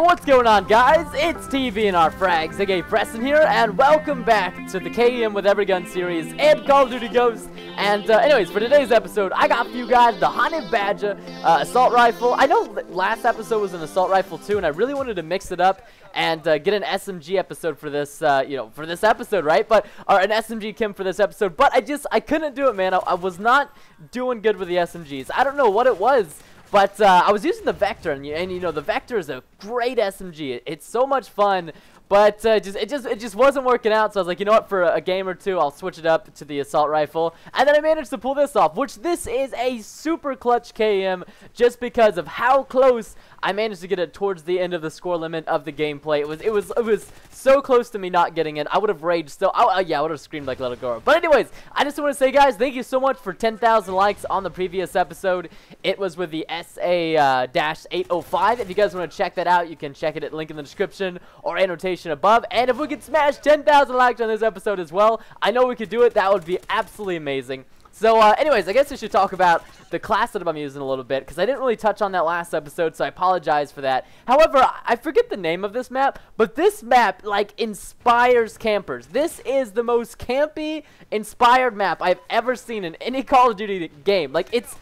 What's going on, guys? It's TBNRfrags, aka Preston here, and welcome back to the KEM with Everygun series and Call of Duty Ghosts. And anyways, for today's episode, I got for you guys the Hunted Badger assault rifle. I know last episode was an assault rifle too, and I really wanted to mix it up and get an SMG episode for this, for this episode, right? Or an SMG KEM for this episode. But I couldn't do it, man. I was not doing good with the SMGs. I don't know what it was. But I was using the Vector, and you know the Vector is a great SMG. It's so much fun, but it just wasn't working out. So I was like, you know what? For a game or two, I'll switch it up to the assault rifle, and then I managed to pull this off. Which this is a super clutch KEM, just because of how close I managed to get it towards the end of the score limit of the gameplay. It was so close to me not getting it. I would have raged still. Yeah, I would have screamed like a little girl. But anyways, I just want to say, guys, thank you so much for 10,000 likes on the previous episode. It was with the SA-805. If you guys want to check that out, you can check it at link in the description or annotation above. And if we could smash 10,000 likes on this episode as well, I know we could do it. That would be absolutely amazing. So, anyways, I guess I should talk about the class that I'm using a little bit, because I didn't really touch on that last episode, so I apologize for that. However, I forget the name of this map, but this map, like, inspires campers. This is the most campy, inspired map I've ever seen in any Call of Duty game. Like, it's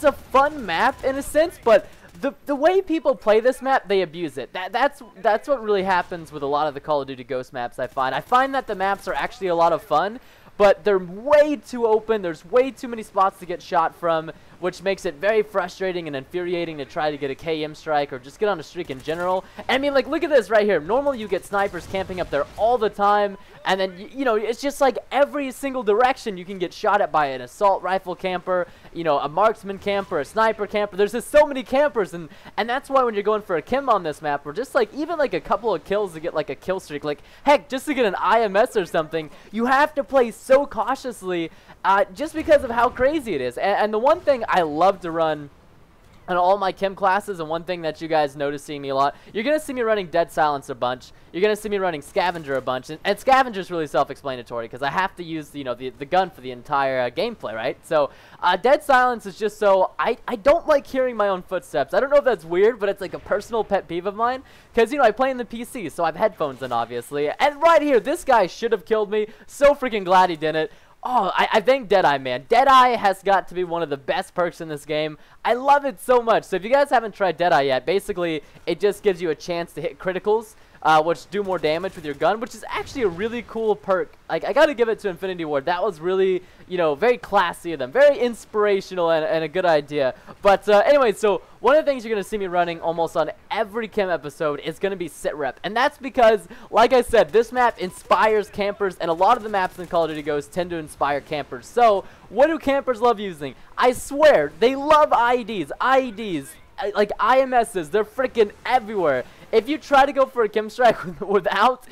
a fun map, in a sense, but the way people play this map, they abuse it. That's what really happens with a lot of the Call of Duty Ghost maps, I find. I find that the maps are actually a lot of fun, but they're way too open. There's way too many spots to get shot from, which makes it very frustrating and infuriating to try to get a KEM strike or just get on a streak in general. And I mean, like, look at this right here. Normally, you get snipers camping up there all the time, and then, you know, it's just like every single direction you can get shot at by an assault rifle camper, you know, a marksman camper, a sniper camper. There's just so many campers, and that's why when you're going for a KEM on this map, or just like even like a couple of kills to get like a kill streak, like heck, just to get an IMS or something, you have to play so cautiously, just because of how crazy it is. And the one thing I love to run on all my KEM classes, and one thing that you guys notice seeing me a lot, you're going to see me running Dead Silence a bunch. You're going to see me running Scavenger a bunch. And Scavenger's really self-explanatory, because I have to use, you know, the gun for the entire gameplay, right? So, Dead Silence is just so, I don't like hearing my own footsteps. I don't know if that's weird, but it's like a personal pet peeve of mine. Because, you know, I play in the PC, so I have headphones in, obviously. And right here, this guy should have killed me. So freaking glad he didn't. Oh, I think Deadeye, man. Deadeye has got to be one of the best perks in this game. I love it so much. So if you guys haven't tried Deadeye yet, basically it just gives you a chance to hit criticals, which do more damage with your gun, which is actually a really cool perk. Like, I gotta give it to Infinity Ward. That was really, you know, very classy of them. Very inspirational and a good idea. But anyway, so one of the things you're going to see me running almost on every KEM episode is going to be sit rep. And that's because, like I said, this map inspires campers, and a lot of the maps in Call of Duty Ghosts tend to inspire campers. So, what do campers love using? I swear, they love IEDs. IEDs, like IMSs, they're freaking everywhere. If you try to go for a KEM strike without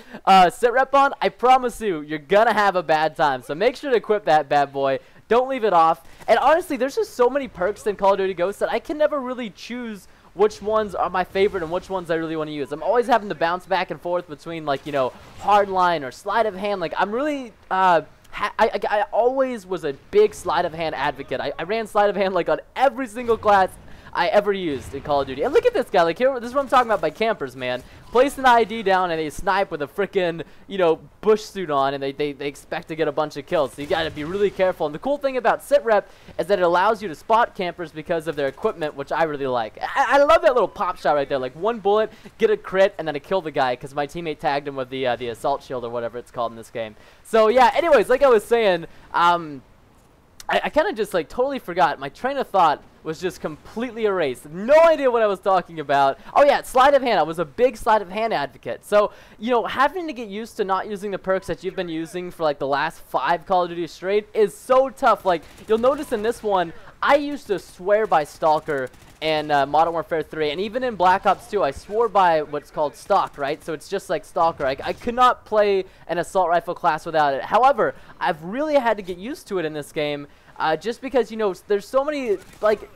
sit rep on, I promise you, you're gonna have a bad time. So make sure to equip that bad boy. Don't leave it off. And honestly, there's just so many perks in Call of Duty Ghosts that I can never really choose which ones are my favorite and which ones I really want to use. I'm always having to bounce back and forth between, like, you know, hardline or sleight of hand. Like, I'm really I always was a big sleight of hand advocate. I ran sleight of hand like on every single class I ever used in Call of Duty. And look at this guy. Like, here, this is what I'm talking about by campers, man. Place an ID down and they snipe with a freaking, you know, bush suit on, and they expect to get a bunch of kills. So you got to be really careful. And the cool thing about sit rep is that it allows you to spot campers because of their equipment, which I really like. I love that little pop shot right there. Like, one bullet, get a crit, and then I kill the guy because my teammate tagged him with the assault shield or whatever it's called in this game. So yeah, anyways, like I was saying, I kind of just like totally forgot. My train of thought was just completely erased. No idea what I was talking about. Oh yeah, sleight of hand. I was a big sleight of hand advocate. So, you know, having to get used to not using the perks that you've been using for like the last 5 Call of Duty straight is so tough. Like, you'll notice in this one, I used to swear by Stalker and Modern Warfare 3, and even in Black Ops 2, I swore by what's called Stalk, right? So it's just like Stalker. I could not play an assault rifle class without it. However, I've really had to get used to it in this game, just because, you know, there's so many, like,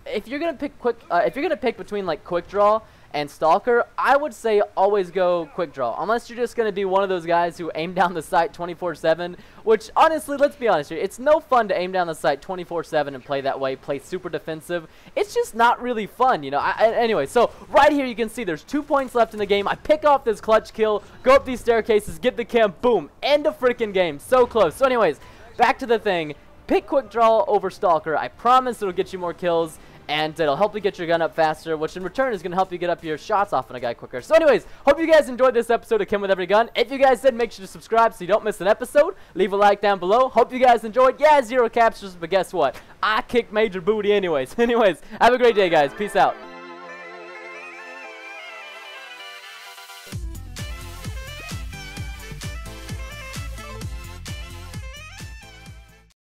if you're gonna pick between like quick draw and Stalker, I would say always go quick draw. Unless you're just going to be one of those guys who aim down the sight 24/7, which honestly, let's be honest here, it's no fun to aim down the sight 24/7 and play that way, play super defensive. It's just not really fun, you know. Anyway, so right here you can see there's 2 points left in the game. I pick off this clutch kill, go up these staircases, get the KEM, boom, end of freaking game. So close. So anyways, back to the thing. Pick quick draw over Stalker. I promise it'll get you more kills, and it'll help you get your gun up faster, which in return is going to help you get up your shots off on a guy quicker. So anyways, hope you guys enjoyed this episode of KEM with Every Gun. If you guys did, make sure to subscribe so you don't miss an episode. Leave a like down below. Hope you guys enjoyed. Yeah, 0 captures, but guess what? I kicked major booty anyways. Anyways, have a great day, guys. Peace out.